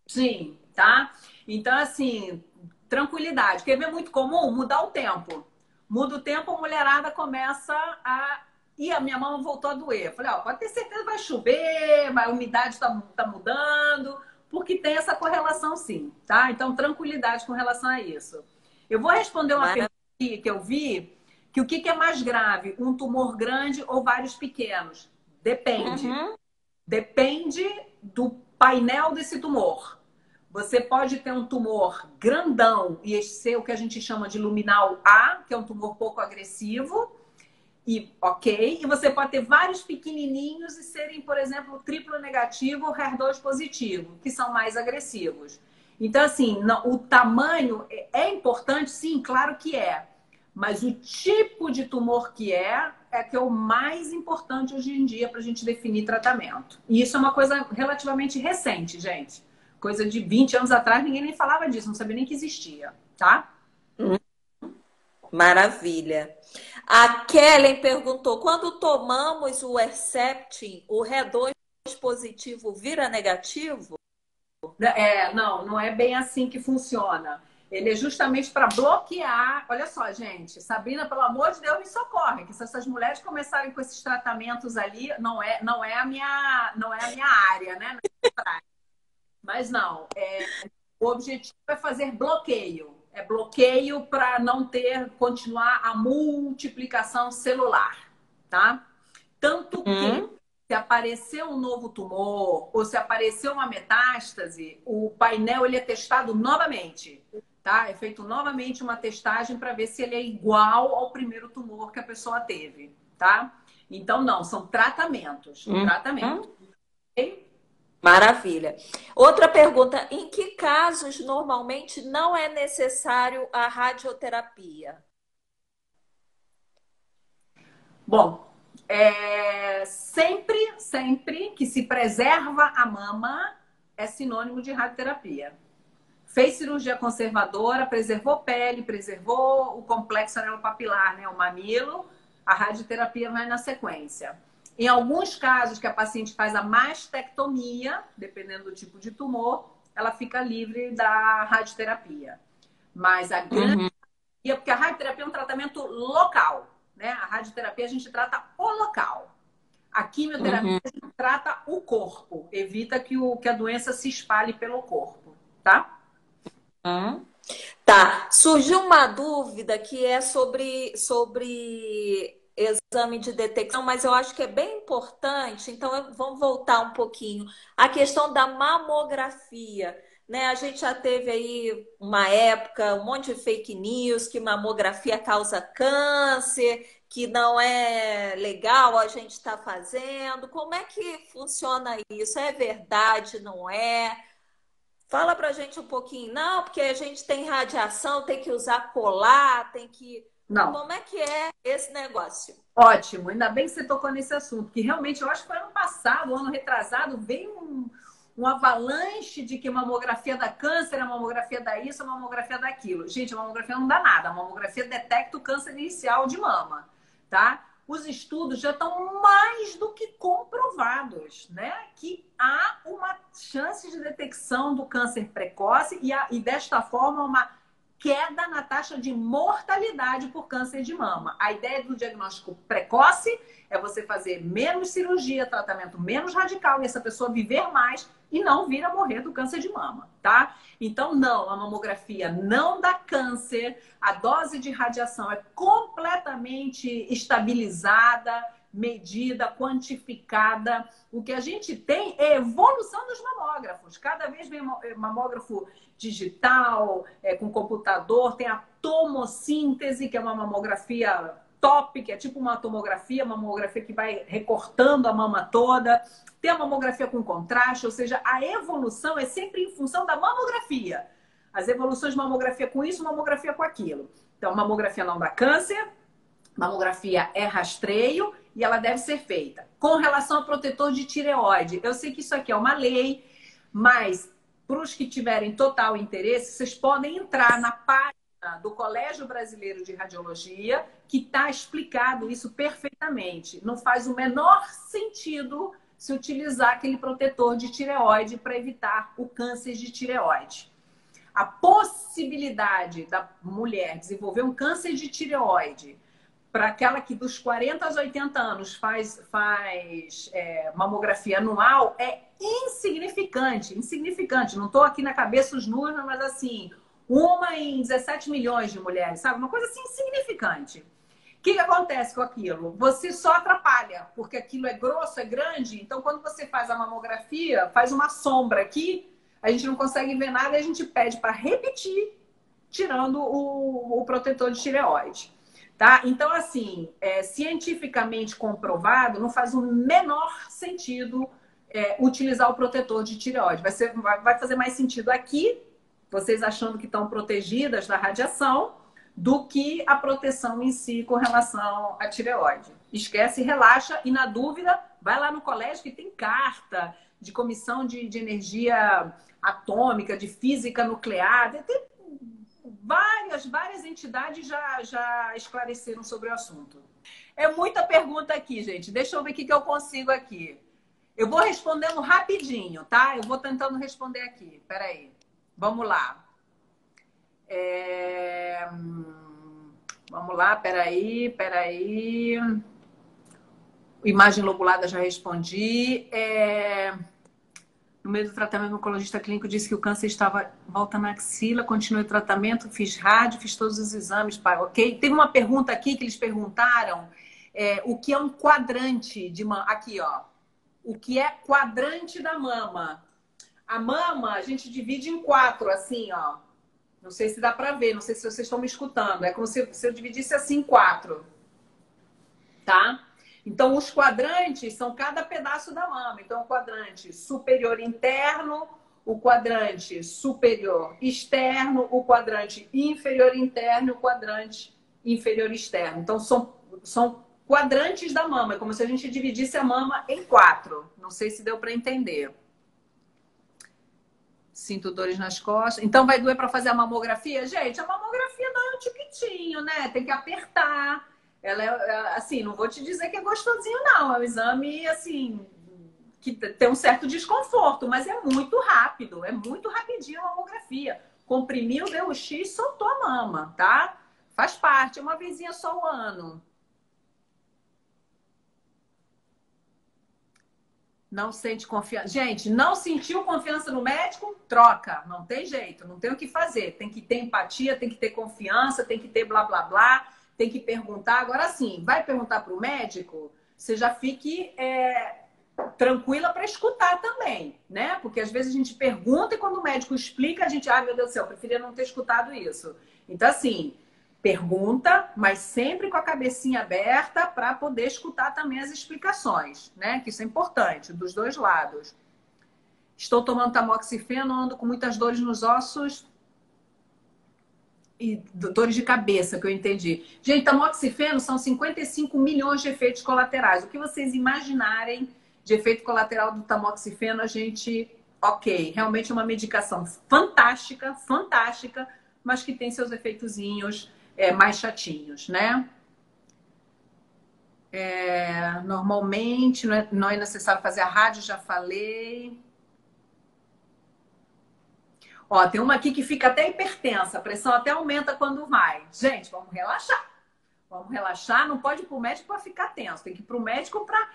Sim, tá? Então, assim, tranquilidade. Quer ver muito comum? Mudar o tempo. Muda o tempo, a mulherada começa a. E a minha mão voltou a doer. Falei, ó, pode ter certeza que vai chover, a umidade tá mudando. porque tem essa correlação sim, tá? Então, tranquilidade com relação a isso. Eu vou responder uma pergunta que eu vi, que o que é mais grave, um tumor grande ou vários pequenos? Depende. Uhum. Depende do painel desse tumor. Você pode ter um tumor grandão e ser o que a gente chama de luminal A, que é um tumor pouco agressivo, e ok. E você pode ter vários pequenininhos e serem, por exemplo, triplo negativo ou HER2 positivo, que são mais agressivos. Então, assim, o tamanho é importante, sim, claro que é. Mas o tipo de tumor que é o mais importante hoje em dia para a gente definir tratamento. E isso é uma coisa relativamente recente, gente. Coisa de 20 anos atrás, ninguém nem falava disso, não sabia nem que existia, tá? Maravilha. A Kellen perguntou: quando tomamos o Herceptin, o HER2 positivo vira negativo? Não é bem assim que funciona. Ele é justamente para bloquear. Olha só, gente, Sabrina, pelo amor de Deus, me socorre, que se essas mulheres começarem com esses tratamentos ali, não é a minha área, né? Mas não, o objetivo é fazer bloqueio. É bloqueio para não continuar a multiplicação celular, tá? Tanto que se aparecer um novo tumor ou se aparecer uma metástase, o painel ele é testado novamente, tá? É feito novamente uma testagem para ver se ele é igual ao primeiro tumor que a pessoa teve, tá? Então, não, são tratamentos. Tratamento. Ok? Maravilha. Outra pergunta: em que casos normalmente não é necessário a radioterapia? Bom, sempre que se preserva a mama é sinônimo de radioterapia. Fez cirurgia conservadora, preservou pele, preservou o complexo areopapilar, né, o mamilo, a radioterapia vai na sequência. Em alguns casos que a paciente faz a mastectomia, dependendo do tipo de tumor, ela fica livre da radioterapia. Mas a grande porque a radioterapia é um tratamento local, né? A radioterapia a gente trata o local. A quimioterapia a gente trata o corpo, evita que a doença se espalhe pelo corpo, tá? Tá, surgiu uma dúvida que é sobre exame de detecção, mas eu acho que é bem importante, então vamos voltar um pouquinho. A questão da mamografia, né? A gente já teve aí uma época, um monte de fake news que mamografia causa câncer, que não é legal a gente estar fazendo. Como é que funciona isso? É verdade, não é? Fala pra gente um pouquinho. Não, porque a gente tem radiação, tem que usar colar, tem que. Não. Como é que é esse negócio? Ótimo, ainda bem que você tocou nesse assunto, que realmente eu acho que foi ano passado, ano retrasado, veio um avalanche de que mamografia dá câncer, a mamografia dá isso, a mamografia dá aquilo. Gente, a mamografia não dá nada, a mamografia detecta o câncer inicial de mama, tá? Os estudos já estão mais do que comprovados, né? Que há uma chance de detecção do câncer precoce e desta forma, uma queda na taxa de mortalidade por câncer de mama. A ideia do diagnóstico precoce é você fazer menos cirurgia, tratamento menos radical e essa pessoa viver mais e não vir a morrer do câncer de mama, tá? Então, não, a mamografia não dá câncer, a dose de radiação é completamente estabilizada, medida, quantificada. O que a gente tem é evolução dos mamógrafos. Cada vez vem mamógrafo digital, com computador, tem a tomossíntese, que é uma mamografia top, que é tipo uma tomografia, uma mamografia que vai recortando a mama toda. Tem a mamografia com contraste, ou seja, a evolução é sempre em função da mamografia. As evoluções de mamografia com isso, mamografia com aquilo. Então, mamografia não dá câncer, mamografia é rastreio e ela deve ser feita. Com relação ao protetor de tireoide, eu sei que isso aqui é uma lei, mas para os que tiverem total interesse, vocês podem entrar na página do Colégio Brasileiro de Radiologia, que está explicado isso perfeitamente. Não faz o menor sentido se utilizar aquele protetor de tireoide para evitar o câncer de tireoide. A possibilidade da mulher desenvolver um câncer de tireoide para aquela que dos 40 aos 80 anos faz mamografia anual é insignificante, insignificante. Não estou aqui na cabeça os números, mas assim, uma em 17 milhões de mulheres, sabe? Uma coisa assim insignificante. O que acontece com aquilo? Você só atrapalha, porque aquilo é grosso, é grande. Então, quando você faz a mamografia, faz uma sombra aqui, a gente não consegue ver nada e a gente pede para repetir, tirando o protetor de tireoide. Tá? Então, assim, cientificamente comprovado, não faz o menor sentido utilizar o protetor de tireoide. Vai fazer mais sentido aqui, vocês achando que estão protegidas da radiação, do que a proteção em si com relação à tireoide. Esquece, relaxa e, na dúvida, vai lá no colégio que tem carta de comissão de energia atômica, de física nuclear, tem várias entidades já esclareceram sobre o assunto. É muita pergunta aqui, gente. Deixa eu ver o que eu consigo aqui. Eu vou respondendo rapidinho, tá? Eu vou tentando responder aqui. Peraí. Vamos lá. Vamos lá, peraí. Imagem lobulada já respondi. No meio do tratamento, o oncologista clínico disse que o câncer estava volta na axila, continuei o tratamento, fiz rádio, fiz todos os exames, pai, ok? Teve uma pergunta aqui que eles perguntaram, o que é um quadrante de mama? Aqui, ó. O que é quadrante da mama? A mama, a gente divide em 4, assim, ó. Não sei se dá para ver, não sei se vocês estão me escutando. É como se eu dividisse assim em 4, tá? Então, os quadrantes são cada pedaço da mama. Então, o quadrante superior interno, o quadrante superior externo, o quadrante inferior interno e o quadrante inferior externo. Então, são quadrantes da mama. É como se a gente dividisse a mama em 4. Não sei se deu para entender. Sinto dores nas costas. Então, vai doer para fazer a mamografia? Gente, a mamografia dói um tiquitinho, né? Tem que apertar. Ela é, assim, não vou te dizer que é gostosinho, não. É um exame, assim, que tem um certo desconforto, mas é muito rápido. É muito rapidinho a mamografia. Comprimiu, deu o X, soltou a mama, tá? Faz parte, é uma vezinha só o ano. Não sente confiança. Gente, não sentiu confiança no médico? Troca. Não tem jeito, não tem o que fazer. Tem que ter empatia, tem que ter confiança, tem que ter blá, blá, blá. Tem que perguntar. Agora sim, vai perguntar para o médico, você já fique tranquila para escutar também, né? Porque às vezes a gente pergunta e quando o médico explica, a gente, meu Deus do céu, eu preferia não ter escutado isso. Então, assim, pergunta, mas sempre com a cabecinha aberta para poder escutar também as explicações, né? Que isso é importante, dos dois lados. Estou tomando tamoxifeno, ando com muitas dores nos ossos e dores de cabeça, que eu entendi. Gente, tamoxifeno são 55 milhões de efeitos colaterais. O que vocês imaginarem de efeito colateral do tamoxifeno, a gente, ok, realmente é uma medicação fantástica, fantástica, mas que tem seus efeitozinhos mais chatinhos, né? Normalmente não é necessário fazer a rádio, já falei. Ó, tem uma aqui que fica até hipertensa, a pressão até aumenta quando vai. Gente, vamos relaxar. Vamos relaxar, não pode ir para o médico para ficar tenso. Tem que ir para o médico para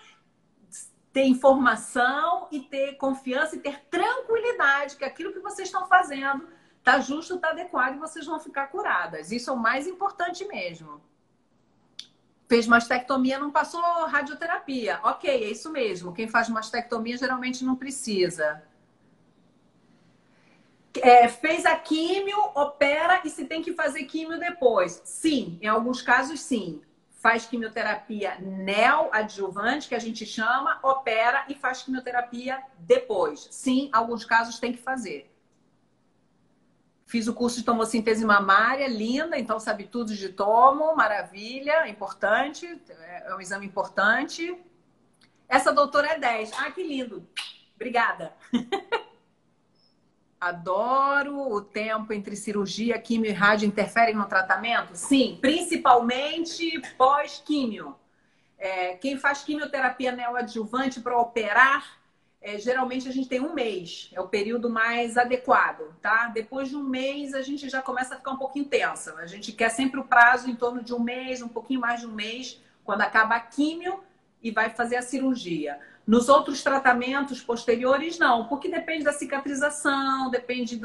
ter informação e ter confiança e ter tranquilidade que aquilo que vocês estão fazendo tá justo, tá adequado e vocês vão ficar curadas. Isso é o mais importante mesmo. Fez mastectomia, não passou radioterapia. Ok, é isso mesmo. Quem faz mastectomia geralmente não precisa. Fez a químio, opera e se tem que fazer químio depois. Sim, em alguns casos sim. Faz quimioterapia neoadjuvante, que a gente chama, opera e faz quimioterapia depois. Sim, em alguns casos tem que fazer. Fiz o curso de tomossíntese mamária, linda, então sabe tudo de tomo, maravilha, importante, é um exame importante. Essa doutora é 10. Ah, que lindo. Obrigada. Adoro. O tempo entre cirurgia, quimio e rádio interferem no tratamento? Sim, principalmente pós-químio. Quem faz quimioterapia neoadjuvante para operar, geralmente a gente tem 1 mês. É o período mais adequado, tá? Depois de 1 mês, a gente já começa a ficar um pouquinho tensa. A gente quer sempre o prazo em torno de 1 mês, um pouquinho mais de 1 mês, quando acaba a químio e vai fazer a cirurgia. Nos outros tratamentos posteriores, não, porque depende da cicatrização, depende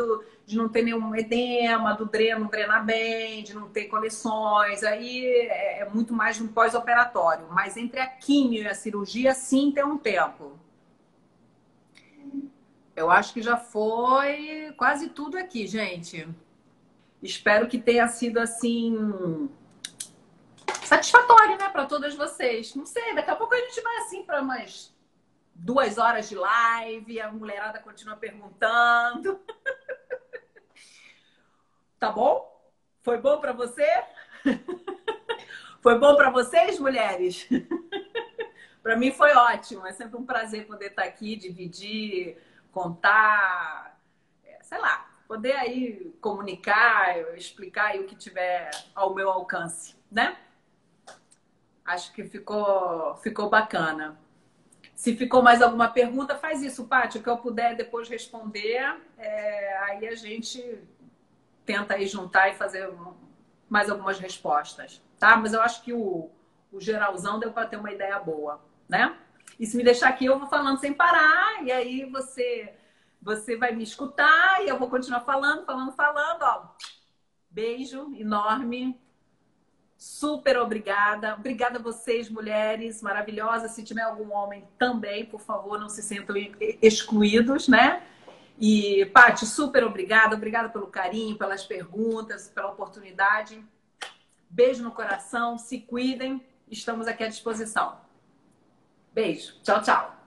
de não ter nenhum edema, do dreno drenar bem, de não ter coleções, aí é muito mais no pós-operatório. Mas entre a químio e a cirurgia, sim, tem um tempo. Eu acho que já foi quase tudo aqui, gente. Espero que tenha sido assim satisfatório, né, para todas vocês. Não sei, daqui a pouco a gente vai assim para umas 2 horas de live, a mulherada continua perguntando. Tá bom? Foi bom para você? Foi bom para vocês, mulheres? Para mim foi ótimo. É sempre um prazer poder estar aqui, dividir, contar, sei lá, poder aí comunicar, explicar aí o que tiver ao meu alcance, né? Acho que ficou bacana. Se ficou mais alguma pergunta, faz isso, Paty, o que eu puder depois responder. Aí a gente tenta aí juntar e fazer mais algumas respostas, tá? Mas eu acho que o geralzão deu para ter uma ideia boa, né? E se me deixar aqui, eu vou falando sem parar, e aí você vai me escutar e eu vou continuar falando, ó. Beijo enorme. Super obrigada. Obrigada a vocês, mulheres maravilhosas. Se tiver algum homem também, por favor, não se sintam excluídos, né? E, Paty, super obrigada. Obrigada pelo carinho, pelas perguntas, pela oportunidade. Beijo no coração. Se cuidem. Estamos aqui à disposição. Beijo. Tchau, tchau.